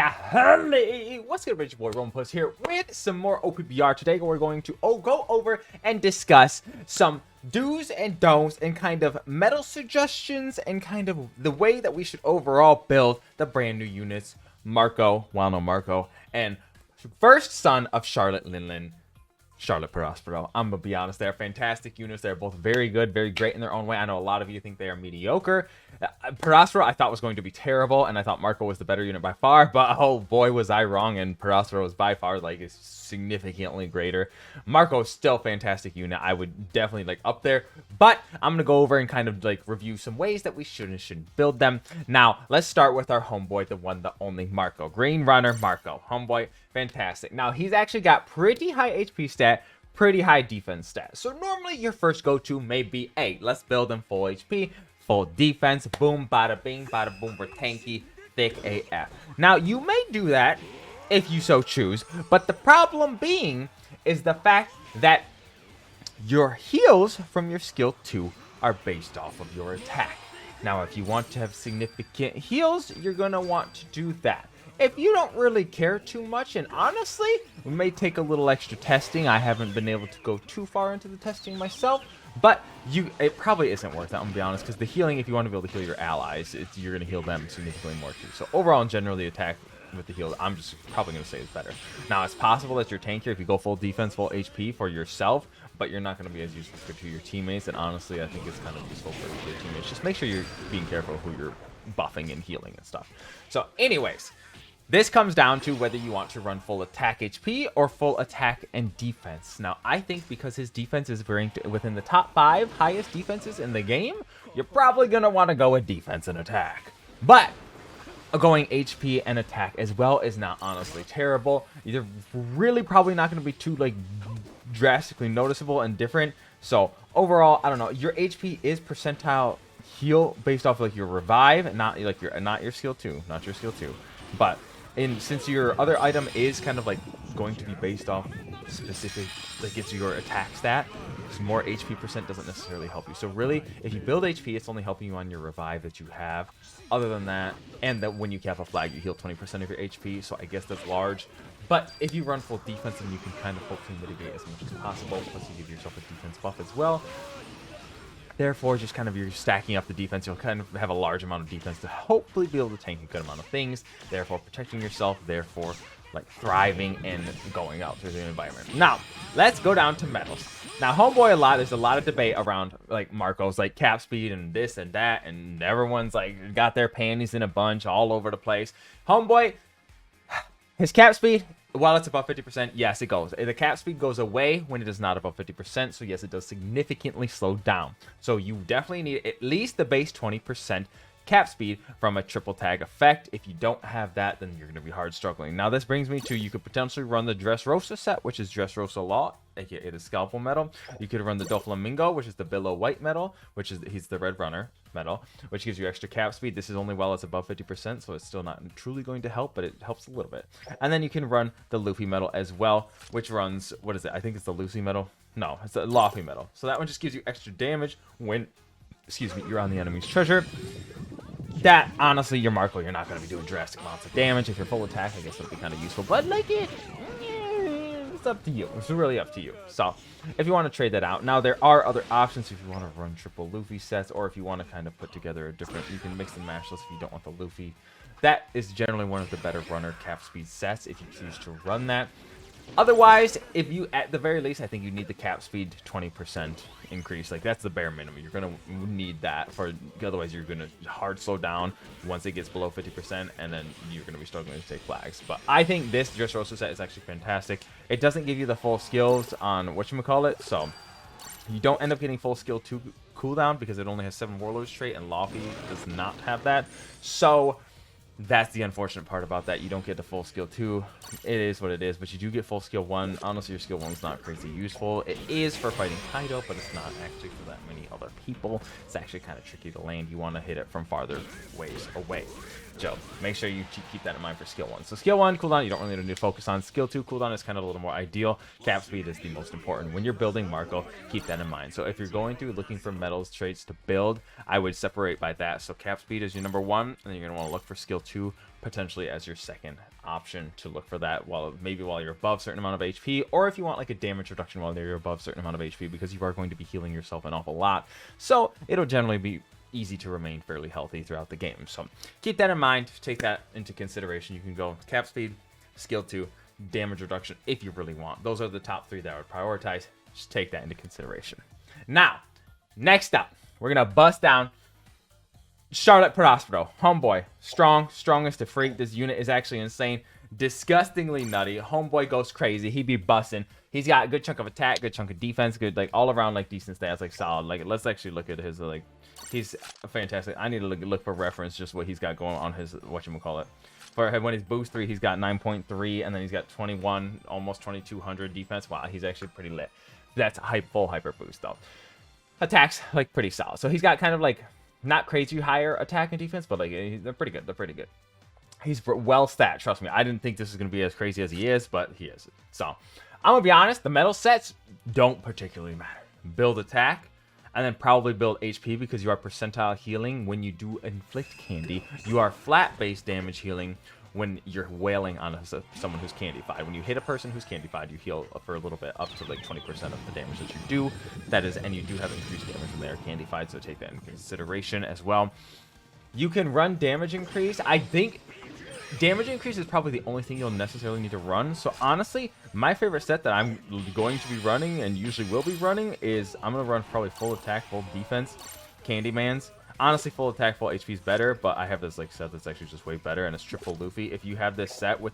Hey, what's good, Rich Boy Roman Puss here with some more OPBR. Today we're going to go over and discuss some do's and don'ts and kind of medal suggestions and kind of the way that we should overall build the brand new units, Wano Marco, and first son of Charlotte Linlin, Charlotte Perospero. I'm gonna be honest, they're fantastic units. They're both very good, very great in their own way. I know a lot of you think they are mediocre. Perospero I thought was going to be terrible, and I thought Marco was the better unit by far, but oh boy was I wrong, and Perospero was by far like significantly greater. Marco is still a fantastic unit. I would definitely like up there, but I'm gonna go over and kind of like review some ways that we should and shouldn't build them. Now let's start with our homeboy, the one, the only Marco. Green Runner Marco, homeboy, fantastic. Now he's actually got pretty high HP stat, pretty high defense stat. So normally your first go-to may be, hey, let's build him full HP, full defense, boom, bada bing, bada boom, we're tanky, thick AF. Now you may do that if you so choose, but the problem being is the fact that your heals from your skill 2 are based off of your attack. Now if you want to have significant heals, you're gonna want to do that. If you don't really care too much, and honestly, we may take a little extra testing. I haven't been able to go too far into the testing myself, but it probably isn't worth it, I'm gonna be honest, because the healing, if you want to be able to heal your allies, you're gonna heal them significantly more too. So overall, in general, the attack with the heal, I'm just probably gonna say is better. Now it's possible that you're tankier if you go full defense, full HP for yourself, but you're not going to be as useful to your teammates, and honestly I think it's kind of useful for your teammates. Just make sure you're being careful who you're buffing and healing and stuff. So anyways, this comes down to whether you want to run full attack HP or full attack and defense. Now I think because his defense is ranked within the top 5 highest defenses in the game, you're probably going to want to go with defense and attack. But going HP and attack as well is not honestly terrible. You're really probably not going to be too like drastically noticeable and different. So overall, I don't know, your HP is percentile heal based off like your revive, not like your skill 2, not your skill 2. But since your other item is kind of like going to be based off specific, like it's your attack stat, more HP percent doesn't necessarily help you. So really, if you build HP, it's only helping you on your revive that you have. Other than that, and that when you cap a flag, you heal 20% of your HP, so I guess that's large. But if you run full defense, then you can kind of hopefully mitigate as much as possible, plus you give yourself a defense buff as well. Therefore, just kind of you're stacking up the defense, you'll kind of have a large amount of defense to hopefully be able to tank a good amount of things, therefore protecting yourself, therefore like thriving and going out through the environment. Now, let's go down to medals. Now, homeboy, there's a lot of debate around like Marco's like cap speed and this and that, and everyone's like got their panties in a bunch all over the place. Homeboy, his cap speed, while it's above 50%, yes, it goes. The cap speed goes away when it is not above 50%, so yes, it does significantly slow down. So you definitely need at least the base 20% cap speed from a triple tag effect. If you don't have that, then you're going to be hard struggling. Now this brings me to, you could potentially run the Dressrosa set, which is Dressrosa Law, aka the Scalpel medal. You could run the Doflamingo, which is the Billow White medal, which is he's the Red Runner medal, which gives you extra cap speed. This is only while it's above 50%, so it's still not truly going to help, but it helps a little bit. And then you can run the Luffy medal as well, which runs, what is it? I think it's the Lucy medal. No, it's the Luffy medal. So that one just gives you extra damage when, excuse me, you're on the enemy's treasure. That, honestly, your Marco, you're not going to be doing drastic amounts of damage. If you're full attack, I guess that'd be kind of useful. But, like, it's up to you. It's really up to you. So, if you want to trade that out. Now, there are other options if you want to run triple Luffy sets, or if you want to kind of put together a different, you can mix and match this if you don't want the Luffy. That is generally one of the better runner cap speed sets if you choose to run that. Otherwise, if you, at the very least, I think you need the cap speed 20% increase. Like, that's the bare minimum. You're going to need that, for otherwise you're going to hard slow down once it gets below 50%, and then you're going to be struggling to take flags. But I think this Dressrosa set is actually fantastic. It doesn't give you the full skills on whatchamacallit, so you don't end up getting full skill 2 cooldown because it only has 7 Warlords trait, and Luffy does not have that. So that's the unfortunate part about that. You don't get the full skill 2. It is what it is, but you do get full skill 1. Honestly, your skill 1 is not crazy useful. It is for fighting Kaido, but it's not actually for that many other people. It's actually kind of tricky to land. You want to hit it from farther ways away. So make sure you keep that in mind for skill 1. So skill 1 cooldown, you don't really need to focus on. Skill 2 cooldown is kind of a little more ideal. Cap speed is the most important. When you're building Marco, keep that in mind. So if you're going through looking for medals traits to build, I would separate by that. So cap speed is your number 1, and then you're going to want to look for skill 2 potentially as your second option to look for that while you're above a certain amount of HP, or if you want like a damage reduction while you're above a certain amount of HP, because you are going to be healing yourself an awful lot. So it'll generally be easy to remain fairly healthy throughout the game. So keep that in mind, take that into consideration. You can go cap speed, skill 2, damage reduction if you really want. Those are the top 3 that I would prioritize. Just take that into consideration. Now, next up, we're gonna bust down Charlotte Perospero. Homeboy, strongest to freak. This unit is actually insane, disgustingly nutty. Homeboy goes crazy. He be busting. He's got a good chunk of attack, good chunk of defense, good like all around like decent stats, like solid. Like let's actually look at his like, he's fantastic. I need to look for reference just what he's got going on his whatchamacallit. For when he's boost 3, he's got 9.3, and then he's got 21, almost 2200 defense. Wow, he's actually pretty lit. That's full hyper boost though. Attacks like pretty solid. So he's got kind of like not crazy higher attack and defense, but like they're pretty good. They're pretty good. He's well stat. Trust me, I didn't think this was gonna be as crazy as he is, but he is. So I'm gonna be honest. The metal sets don't particularly matter. Build attack, and then probably build HP, because you are percentile healing when you do inflict candy. You are flat base damage healing when you're wailing on someone who's candified. When you hit a person who's candified, you heal for a little bit, up to like 20% of the damage that you do. That is, and you do have increased damage when they are candified, so take that into consideration as well. You can run damage increase. I think damage increase is probably the only thing you'll necessarily need to run. So honestly, my favorite set that I'm going to be running and usually will be running is I'm going to run probably full attack, full defense, Candyman's. Honestly, full attack, full HP is better, but I have this like set that's actually just way better, and it's triple Luffy. If you have this set with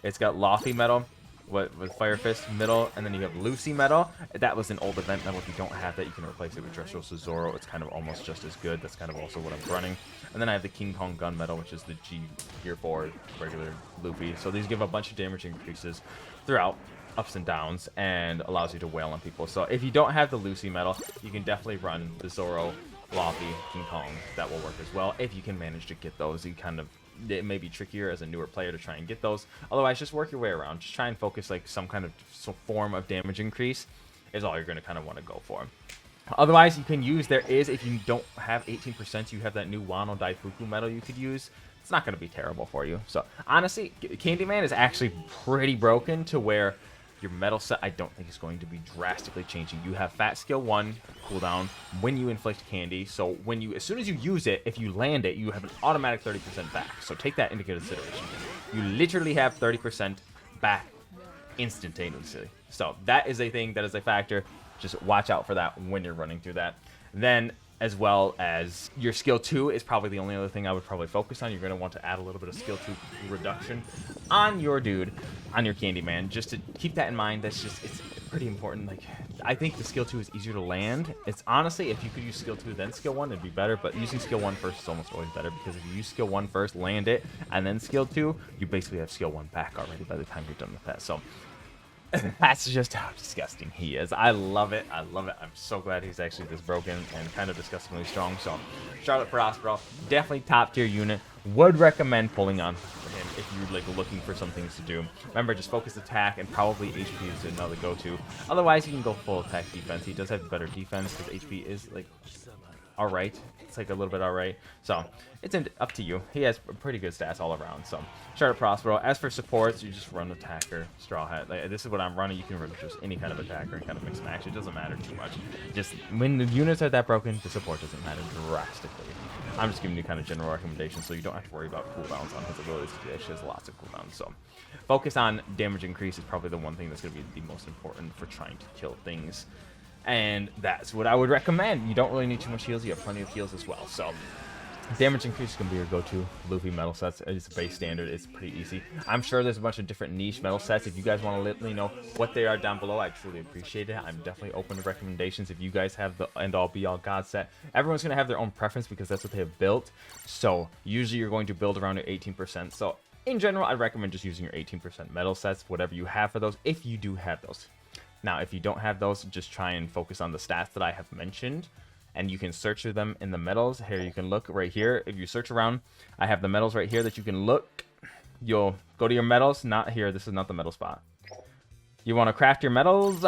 it's got Lofty metal with Fire Fist middle, and then you have Lucy metal. That was an old event metal. If you don't have that, you can replace it with Dressrosa Zoro. It's kind of almost just as good. That's kind of also what I'm running. And then I have the King Kong gun metal, which is the G Gear 4 regular Luffy. So these give a bunch of damage increases throughout ups and downs, and allows you to wail on people. So if you don't have the Lucy metal, you can definitely run the Zoro, Lofty, King Kong. That will work as well if you can manage to get those. It may be trickier as a newer player to try and get those. Otherwise, just work your way around. Just try and focus like some kind of form of damage increase is all you're going to kind of want to go for. Otherwise, you can use, if you don't have 18%, you have that new Wano Daifuku metal you could use. It's not going to be terrible for you. So honestly, Candyman is actually pretty broken to where your metal set, I don't think, is going to be drastically changing. You have fat skill 1 cooldown when you inflict candy. So as soon as you use it, if you land it, you have an automatic 30% back. So take that into consideration. You literally have 30% back instantaneously. So that is a thing, that is a factor. Just watch out for that when you're running through that. Then, as well as your skill 2 is probably the only other thing I would probably focus on. You're going to want to add a little bit of skill 2 reduction on your dude, on your Candyman, just to keep that in mind. It's pretty important. Like, I think the skill 2 is easier to land. It's honestly, if you could use skill 2 then skill 1, it'd be better, but using skill 1 first is almost always better, because if you use skill 1 first, land it, and then skill 2, you basically have skill 1 back already by the time you're done with that. So that's just how disgusting he is. I love it. I love it. I'm so glad he's actually this broken and kind of disgustingly strong. So Charlotte Perospero, definitely top tier unit. Would recommend pulling on for him if you're like looking for some things to do. Remember, just focus attack, and probably HP is another go-to. Otherwise, you can go full attack defense. He does have better defense because HP is like alright. It's like a little bit alright. So it's up to you. He has pretty good stats all around. So Charlotte Perospero. As for supports, you just run attacker, Straw Hat. Like, this is what I'm running. You can run just any kind of attacker and kind of mix and match. It doesn't matter too much. Just when the units are that broken, the support doesn't matter drastically. I'm just giving you kind of general recommendations, so you don't have to worry about cooldowns on his abilities. He actually has lots of cooldowns. So focus on damage increase is probably the one thing that's going to be the most important for trying to kill things. And that's what I would recommend. You don't really need too much heals. You have plenty of heals as well. So damage increase is going to be your go-to. Luffy metal sets. It's a base standard. It's pretty easy. I'm sure there's a bunch of different niche metal sets. If you guys want to let me know what they are down below, I truly appreciate it. I'm definitely open to recommendations. If you guys have the end-all be-all god set, everyone's going to have their own preference because that's what they have built. So usually you're going to build around your 18%. So in general, I'd recommend just using your 18% metal sets, whatever you have for those, if you do have those. Now, if you don't have those, just try and focus on the stats that I have mentioned, and you can search for them in the metals. Here, you can look right here. If you search around, I have the metals right here that you can look. You'll go to your metals. Not here. This is not the metal spot. You want to craft your metals.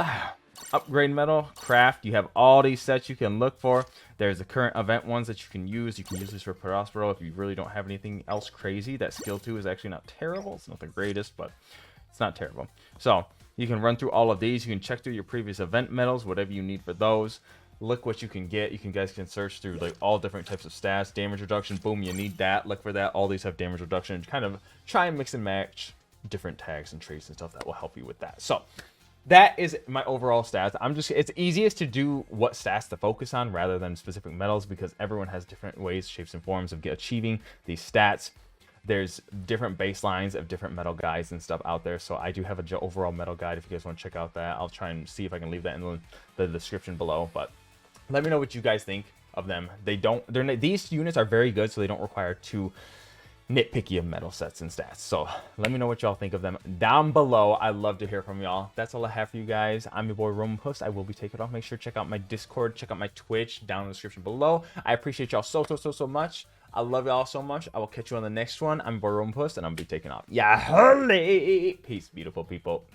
Upgrade metal, craft. You have all these sets you can look for. There's the current event ones that you can use. You can use this for Perospero if you really don't have anything else crazy. That skill 2 is actually not terrible. It's not the greatest, but it's not terrible. So you can run through all of these. You can check through your previous event medals, whatever you need for those. Look what you can get. You guys can search through like all different types of stats. Damage reduction, boom, you need that. Look for that. All these have damage reduction. Kind of try and mix and match different tags and traits and stuff that will help you with that. So that is my overall stats. It's easiest to do what stats to focus on rather than specific medals, because everyone has different ways, shapes, and forms of achieving these stats. There's different baselines of different medal guides and stuff out there. So I do have a overall medal guide if you guys want to check out that. I'll try and see if I can leave that in the description below. But let me know what you guys think of them. These units are very good, so they don't require too nitpicky of medal sets and stats. So let me know what y'all think of them down below. I love to hear from y'all. That's all I have for you guys. I'm your boy Roman Puss. I will be taking off. Make sure to check out my Discord, check out my Twitch down in the description below. I appreciate y'all so much. I love y'all so much. I will catch you on the next one. I'm your boy Roman Puss, and I'm gonna be taking off. Yeah, holy peace, beautiful people.